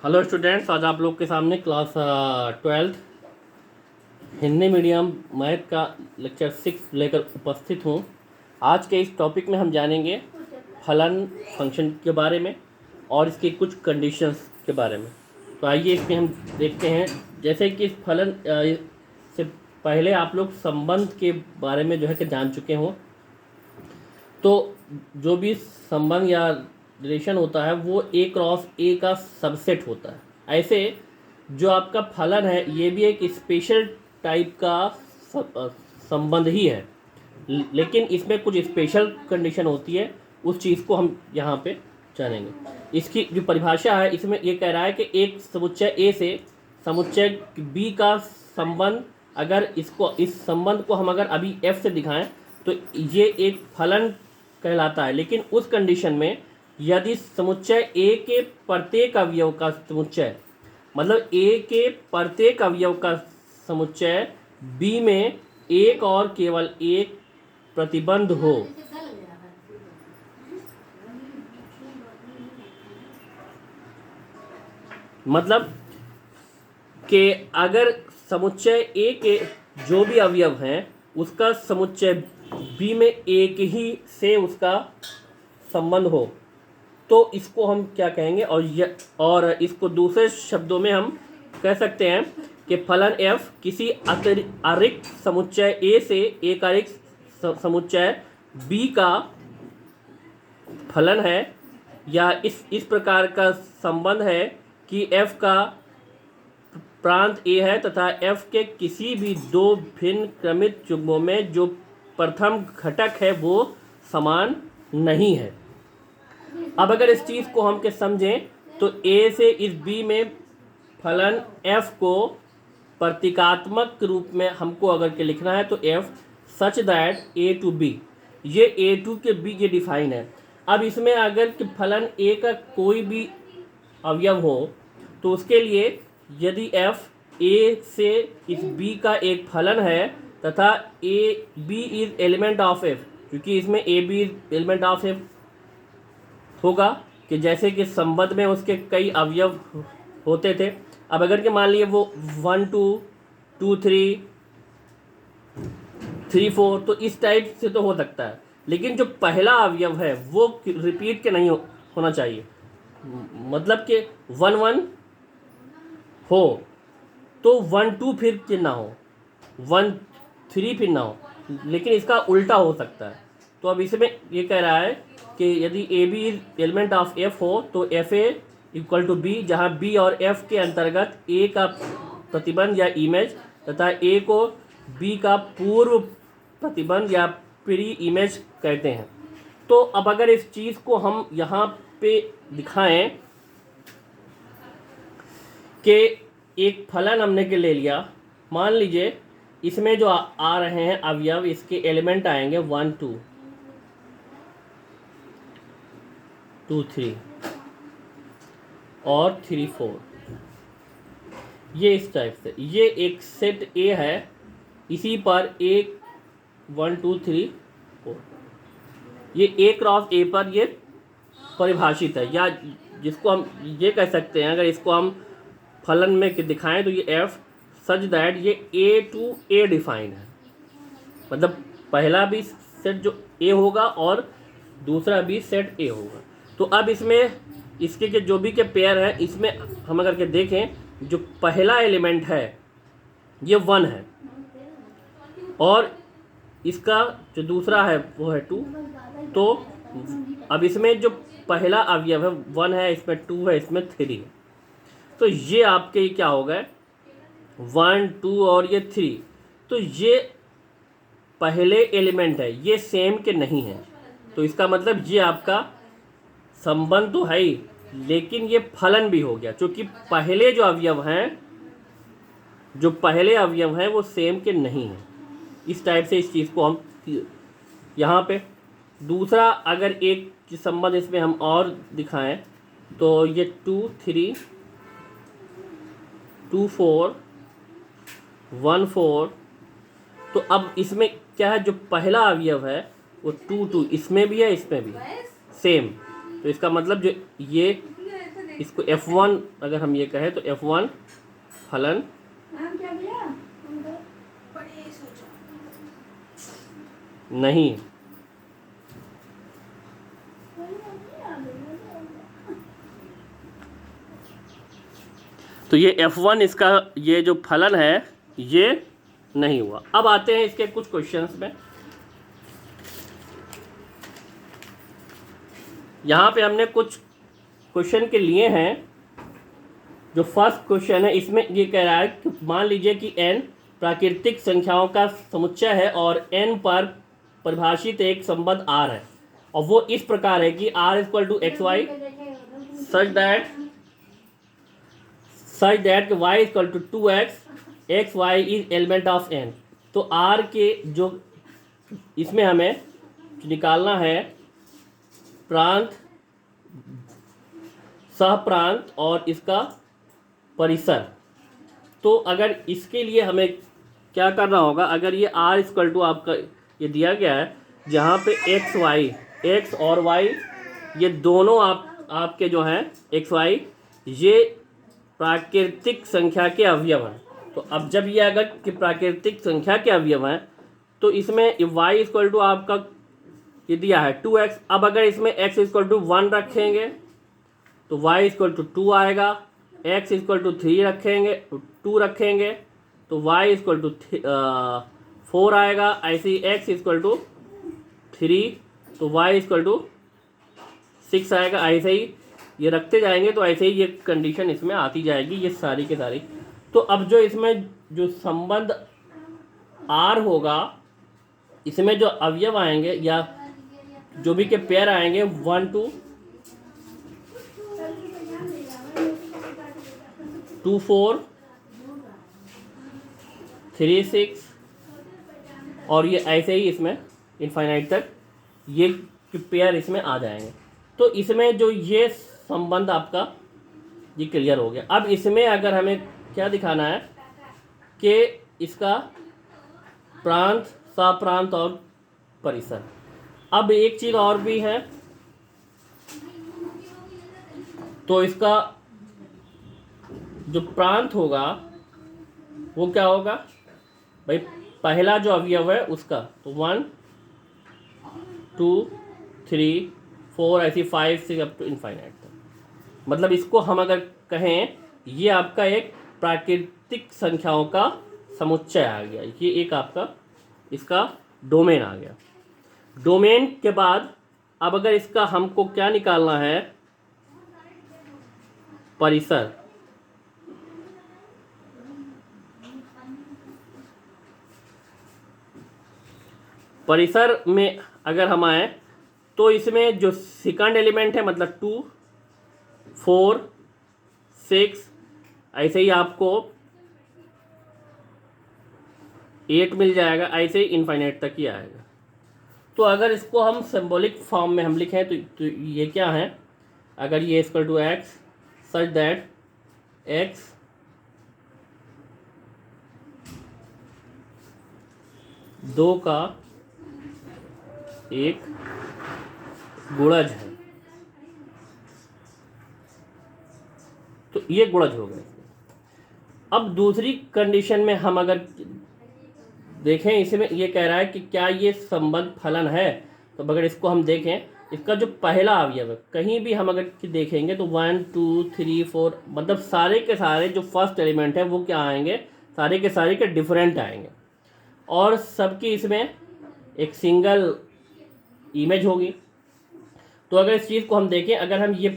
Hello students, आज आप लोग के सामने class 12th Hindi medium math का लेक्चर 6 लेकर उपस्थित हूँ। आज के इस टॉपिक में हम जानेंगे फलन फंक्शन के बारे में और इसकी कुछ कंडीशंस के बारे में। तो आइए इसमें हम देखते हैं। जैसे कि इस फलन से पहले आप लोग संबंध के बारे में जो है कि जान चुके हों, तो जो भी संबंध या रिलेशन होता है वो ए क्रॉस ए का सबसेट होता है। ऐसे जो आपका फलन है ये भी एक स्पेशल टाइप का संबंध ही है, लेकिन इसमें कुछ स्पेशल कंडीशन होती है। उस चीज़ को हम यहाँ पे जानेंगे। इसकी जो परिभाषा है इसमें ये कह रहा है कि एक समुच्चय ए से समुच्चय बी का संबंध, अगर इस संबंध को हम अगर अभी एफ से दिखाएं तो ये एक फलन कहलाता है। लेकिन उस कंडीशन में यदि समुच्चय ए के प्रत्येक अवयव का समुच्चय, मतलब ए के प्रत्येक अवयव का समुच्चय बी में एक और केवल एक प्रतिबंध हो, मतलब कि अगर समुच्चय ए के जो भी अवयव हैं उसका समुच्चय बी में एक ही से उसका संबंध हो, तो इसको हम क्या कहेंगे। और इसको दूसरे शब्दों में हम कह सकते हैं कि फलन f किसी अतिरिक्त समुच्चय a से एक अतिरिक्त समुच्चय b का फलन है, या इस प्रकार का संबंध है कि f का प्रांत a है तथा f के किसी भी दो भिन्न क्रमित युग्मों में जो प्रथम घटक है वो समान नहीं है। अब अगर इस चीज़ को हम के समझें तो a से इस b में फलन f को प्रतीकात्मक रूप में हमको अगर के लिखना है तो f such that a to b, ये a to के b ये डिफाइन है। अब इसमें अगर कि फलन a का कोई भी अवयव हो तो उसके लिए यदि f a से इस b का एक फलन है तथा a b is element of f, क्योंकि इसमें a b is element of f होगा कि जैसे कि संबंध में उसके कई अवयव होते थे। अब अगर के मान लिए वो 1 2 2 3 3 4, तो इस टाइप से तो हो सकता है, लेकिन जो पहला अवयव है वो रिपीट के नहीं होना चाहिए। मतलब कि 1 1 हो तो 1 2 फिर के ना हो, 1 3 फिर ना हो, लेकिन इसका उल्टा हो सकता है। तो अब इसमें ये कह रहा है कि यदि A B element of F हो तो F A equal to B, जहाँ बी और एफ के अंतर्गत ए का प्रतिबंध या इमेज तथा ए को बी का पूर्व प्रतिबंध या प्री इमेज कहते हैं। तो अब अगर इस चीज़ को हम यहाँ पे दिखाएं कि एक फलन हमने के ले लिया, मान लीजिए इसमें जो आ रहे हैं अवयव, इसके एलिमेंट आएंगे 1 2 2 3 और 3 4, ये इस टाइप से ये एक सेट ए है। इसी पर एक 1 2 3 4 ये ए क्रॉस ए पर ये परिभाषित है, या जिसको हम ये कह सकते हैं, अगर इसको हम फलन में दिखाएं तो ये एफ सच दैट ये ए टू ए डिफाइन है। मतलब पहला भी सेट जो ए होगा और दूसरा भी सेट ए होगा। तो अब इसमें इसके के जो भी के पेयर है, इसमें हम अगर के देखें जो पहला एलिमेंट है ये 1 है और इसका जो दूसरा है वो है 2। तो अब इसमें जो पहला अवयव है 1 है, इसमें 2 है, इसमें 3 है। तो ये आपके क्या हो गए 1 2 और ये 3, तो ये पहले एलिमेंट है, ये सेम के नहीं है। तो इसका मतलब ये आपका संबंध तो है ही, लेकिन ये फलन भी हो गया, क्योंकि पहले जो पहले अवयव हैं वो सेम के नहीं हैं। इस टाइप से इस चीज़ को हम यहाँ पे दूसरा अगर एक संबंध इसमें हम और दिखाएं तो ये 2 3 2 4 1 4, तो अब इसमें क्या है, जो पहला अवयव है वो 2 2 इसमें भी है, इसमें भी है सेम। तो इसका मतलब जो ये इसको F1 अगर हम ये कहें तो F1 फलन नहीं। तो ये F1 इसका ये जो फलन है ये नहीं हुआ। अब आते हैं इसके कुछ क्वेश्चंस में। यहाँ पे हमने कुछ क्वेश्चन के लिए हैं। जो फर्स्ट क्वेश्चन है इसमें ये कह रहा है कि मान लीजिए कि n प्राकृतिक संख्याओं का समुच्चय है और n पर परिभाषित एक संबंध r है, और वो इस प्रकार है कि r equal to x y such that y equal to 2x x y is element of n। तो r के जो इसमें हमें निकालना है प्रांत, सहप्रांत और इसका परिसर। तो अगर इसके लिए हमें क्या करना होगा, अगर ये r इक्वल टू आपका ये दिया गया है जहाँ पे x और y ये दोनों आपके जो हैं x y ये प्राकृतिक संख्या के अवयव हैं। तो अब जब ये अगर कि प्राकृतिक संख्या के अवयव हैं तो इसमें y इक्वल टू आपका ये दिया है 2x। अब अगर इसमें x इक्वल टू 1 रखेंगे तो y इक्वल टू 2 आएगा, x इक्वल टू 3 रखेंगे 2 रखेंगे तो y इक्वल टू 4 आएगा। ऐसे ही x इक्वल टू 3 तो y इक्वल टू 6 आएगा। ऐसे ही ये रखते जाएंगे तो ऐसे ही ये कंडीशन इसमें आती जाएगी ये सारी के सारी। तो अब जो इसमें जो संबंध r होगा इसमें जो अवयव आएंगे या जो भी के पेयर आएंगे 1 2 2 4 3 6 और ये ऐसे ही इसमें इनफाइनाइट तक ये पेयर इसमें आ जाएंगे। तो इसमें जो ये संबंध आपका ये क्लियर हो गया। अब इसमें अगर हमें क्या दिखाना है कि इसका प्रांत, सहप्रांत और परिसर। अब एक चीज़ और भी है, तो इसका जो प्रांत होगा वो क्या होगा भाई, पहला जो अवयव है उसका तो 1 2 3 4 ऐसी 5 6 अप टू इनफाइनाइट तक। मतलब इसको हम अगर कहें ये आपका एक प्राकृतिक संख्याओं का समुच्चय आ गया, ये एक आपका इसका डोमेन आ गया। डोमेन के बाद अब अगर इसका हमको क्या निकालना है, परिसर। परिसर में अगर हम आए तो इसमें जो सेकंड एलिमेंट है मतलब 2 4 6 ऐसे ही आपको 8 मिल जाएगा, ऐसे ही इनफाइनाइट तक ही आएगा। तो अगर इसको हम सिंबॉलिक फॉर्म में हम लिखें तो ये क्या है, अगर ये equal to x such that x दो का एक गुणज है, तो ये गुणज हो गया। अब दूसरी कंडीशन में हम अगर देखें, इसमें ये कह रहा है कि क्या ये संबंध फलन है। तो अगर इसको हम देखें, इसका जो पहला अवयव है कहीं भी हम अगर देखेंगे तो 1 2 3 4 मतलब सारे के सारे जो फर्स्ट एलिमेंट है वो क्या आएंगे, सारे के सारे के डिफरेंट आएंगे और सबकी इसमें एक सिंगल इमेज होगी। तो अगर इस चीज़ को हम देखें, अगर हम ये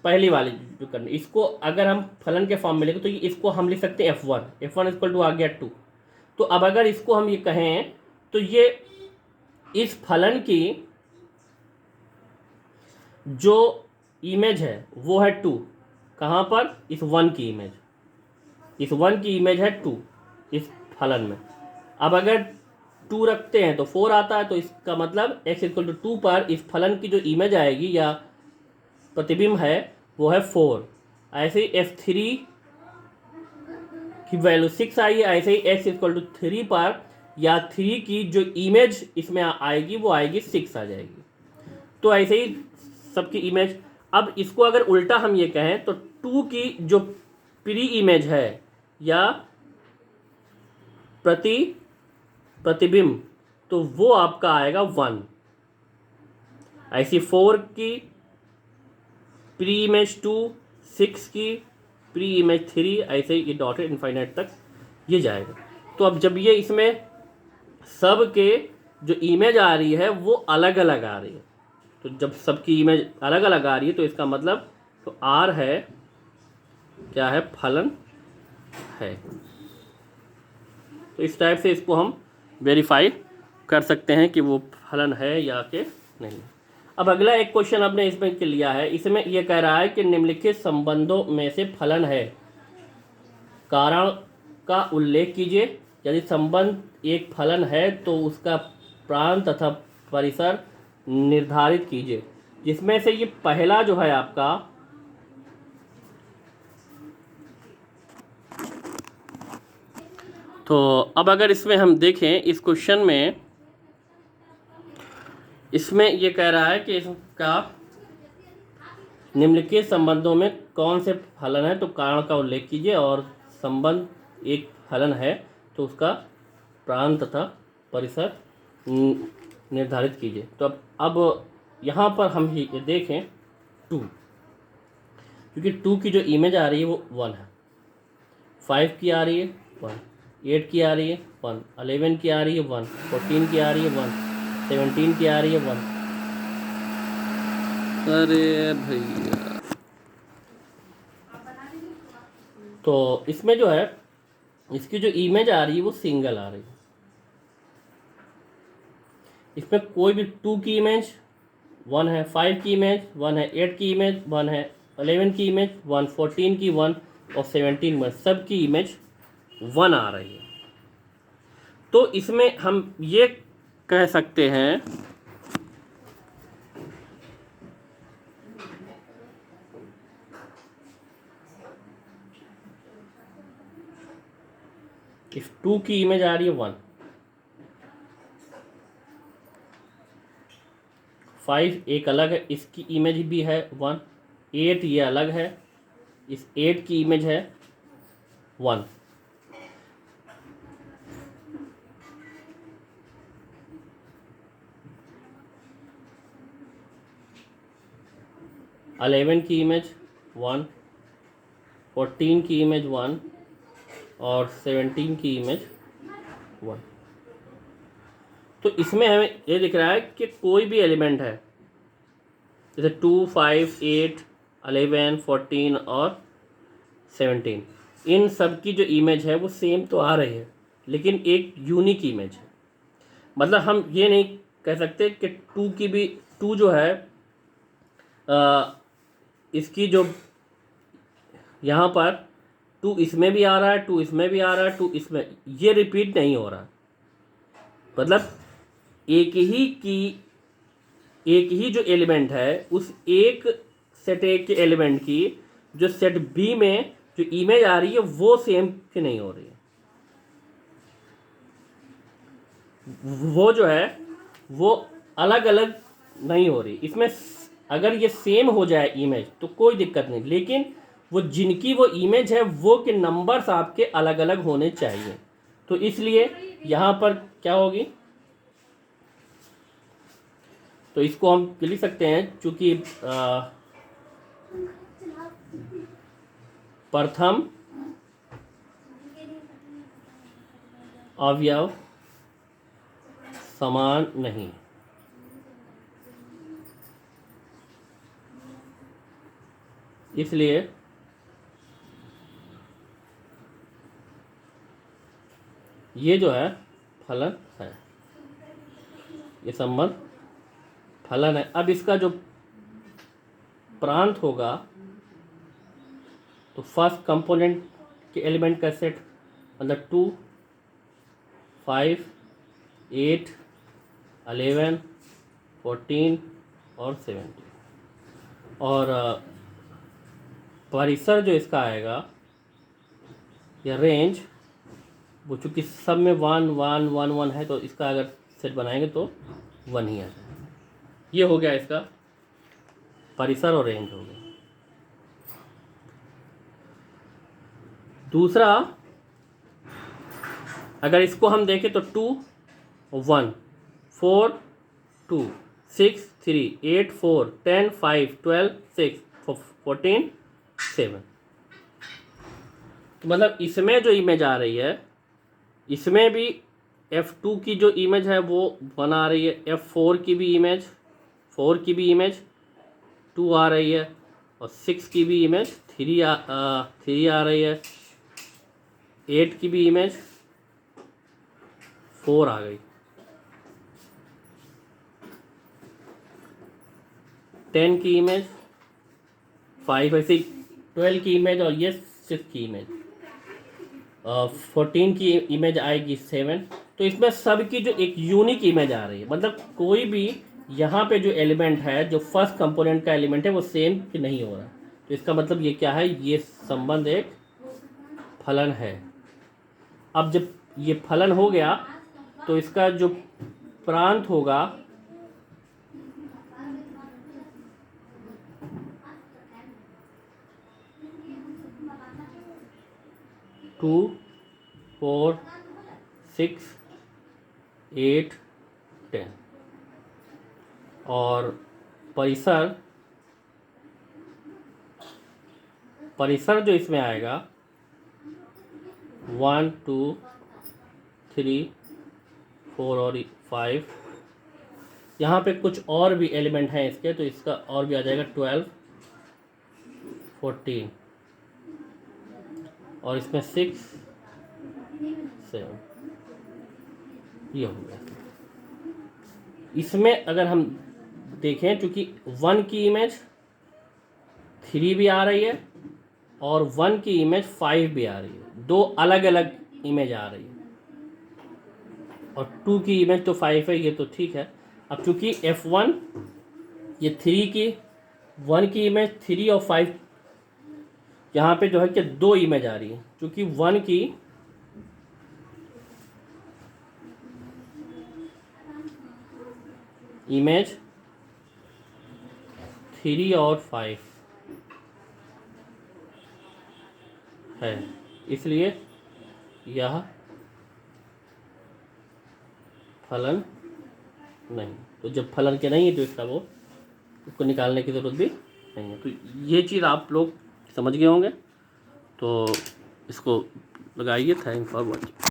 पहली वाली जो करनी इसको अगर हम फलन के फॉर्म में लिखें तो इसको हम लिख सकते हैं f1 इक्वल टू आ गया 2। तो अब अगर इसको हम ये कहें तो ये इस फलन की जो इमेज है वो है 2। कहाँ पर, इस 1 की इमेज, इस 1 की इमेज है 2 इस फलन में। अब अगर 2 रखते हैं तो 4 आता है, तो इसका मतलब x इक्वल टू 2 पर इस फलन की जो इमेज आएगी या प्रतिबिंब है वो है 4। ऐसे ही f3 की वैल्यू 6 आई है, ऐसे ही x इक्वल टू 3 पर या 3 की जो इमेज इसमें आएगी वो आएगी 6 आ जाएगी। तो ऐसे ही सबकी इमेज। अब इसको अगर उल्टा हम ये कहें तो 2 की जो प्री इमेज है या प्रतिबिंब, तो वो आपका आएगा 1। ऐसी 4 की प्री इमेज 2, 6 की प्री इमेज 3, ऐसे ये डॉटेड इनफाइनाइट तक ये जाएगा। तो अब जब ये इसमें सब के जो इमेज आ रही है वो अलग अलग आ रही है, तो जब सबकी इमेज अलग अलग आ रही है तो इसका मतलब तो R है क्या है, फलन है। तो इस टाइप से इसको हम वेरीफाई कर सकते हैं कि वो फलन है या कि नहीं। अब अगला एक क्वेश्चन आपने इसमें के लिया है, इसमें यह कह रहा है कि निम्नलिखित संबंधों में से फलन है, कारण का उल्लेख कीजिए। यदि संबंध एक फलन है तो उसका प्रांत तथा परिसर निर्धारित कीजिए। जिसमें से ये पहला जो है आपका तो अब अगर इसमें हम देखें इस क्वेश्चन में, इसमें ये कह रहा है कि इसका निम्नलिखित संबंधों में कौन से फलन है, तो कारण का उल्लेख कीजिए, और संबंध एक फलन है तो उसका प्रांत तथा परिसर निर्धारित कीजिए। तो अब यहाँ पर हम ये देखें 2, क्योंकि 2 की जो इमेज आ रही है वो 1 है, 5 की आ रही है 1, 8 की आ रही है 1, 11 की आ रही है 1, 14 की आ रही है 1, 17 की आ रही है 1। अरे भैया, तो इसमें जो है इसकी जो इमेज आ रही है वो सिंगल आ रही है। इसमें कोई भी 2 की इमेज 1 है, 5 की इमेज 1 है, 8 की इमेज 1 है, 11 की इमेज 1, 14 की 1 और 17 में सब की इमेज 1 आ रही है। तो इसमें हम ये कह सकते हैं इस 2 की इमेज आ रही है 1, 5 एक अलग है, इसकी इमेज भी है 1, 8 ये अलग है, इस 8 की इमेज है 1। अलेवन की इमेज 1, 14 की इमेज 1 और 17 की इमेज 1। तो इसमें हमें ये दिख रहा है कि कोई भी एलिमेंट है, जैसे 2, 5, 8, 11, 14 और 17, इन सब की जो इमेज है वो सेम तो आ रही है, लेकिन एक यूनिक इमेज है। मतलब हम ये नहीं कह सकते कि 2 की भी 2 जो है इसकी जो यहाँ पर 2 इसमें भी आ रहा है, 2 इसमें भी आ रहा है, 2 इसमें, ये रिपीट नहीं हो रहा। मतलब एक ही जो एलिमेंट है उस एक सेट ए के एलिमेंट की जो सेट बी में जो इमेज आ रही है वो सेम की नहीं हो रही है, वो जो है वो अलग अलग नहीं हो रही। इसमें अगर ये सेम हो जाए इमेज तो कोई दिक्कत नहीं, लेकिन वो जिनकी वो इमेज है वो के नंबर्स आपके अलग अलग होने चाहिए। तो इसलिए यहाँ पर क्या होगी, तो इसको हम लिख सकते हैं, चूंकि प्रथम अवयव समान नहीं, इसलिए ये जो है फलन है, ये संबंध फलन है। अब इसका जो प्रांत होगा तो फर्स्ट कंपोनेंट के एलिमेंट का सेट, मतलब 2, 5, 8, 11, 14 और 17, और परिसर जो इसका आएगा या रेंज, वो चूँकि सब में 1 1 1 1 है तो इसका अगर सेट बनाएंगे तो 1 ही आ जाएगा। ये हो गया इसका परिसर और रेंज हो गए। दूसरा, अगर इसको हम देखें तो 2 1 4 2 6 3 8 4 10 5 12 6 14 7, तो मतलब इसमें जो इमेज आ रही है, इसमें भी F2 की जो इमेज है वो 1 आ रही है, F4 की भी इमेज 4 की भी इमेज 2 आ रही है, और 6 की भी इमेज 3 आ रही है, 8 की भी इमेज 4 आ गई, 10 की इमेज 5, ऐसे 12 की इमेज, और ये 6 की इमेज, 14 की इमेज आएगी 7। तो इसमें सब की जो एक यूनिक इमेज आ रही है, मतलब कोई भी यहाँ पे जो एलिमेंट है, जो फर्स्ट कंपोनेंट का एलिमेंट है, वो सेम नहीं हो रहा। तो इसका मतलब ये क्या है, ये संबंध एक फलन है। अब जब ये फलन हो गया तो इसका जो प्रांत होगा, टू 4 6 8 10, और परिसर जो इसमें आएगा 1 2 3 4 और 5। यहाँ पे कुछ और भी एलिमेंट हैं इसके, तो इसका और भी आ जाएगा 12 14, और इसमें 6 7, ये हो गया। इसमें अगर हम देखें, चूँकि 1 की इमेज 3 भी आ रही है और 1 की इमेज 5 भी आ रही है, दो अलग अलग इमेज आ रही है, और 2 की इमेज तो 5 है, ये तो ठीक है। अब चूँकि F1 ये 3 की 1 की इमेज 3 और 5, यहाँ पे जो है कि दो इमेज आ रही है, चूँकि 1 की इमेज 3 और 5 है, इसलिए यह फलन नहीं। तो जब फलन के नहीं है तो इसका वो इसको निकालने की ज़रूरत भी नहीं है। तो ये चीज़ आप लोग समझ गए होंगे, तो इसको लगाइए। Thank for watching.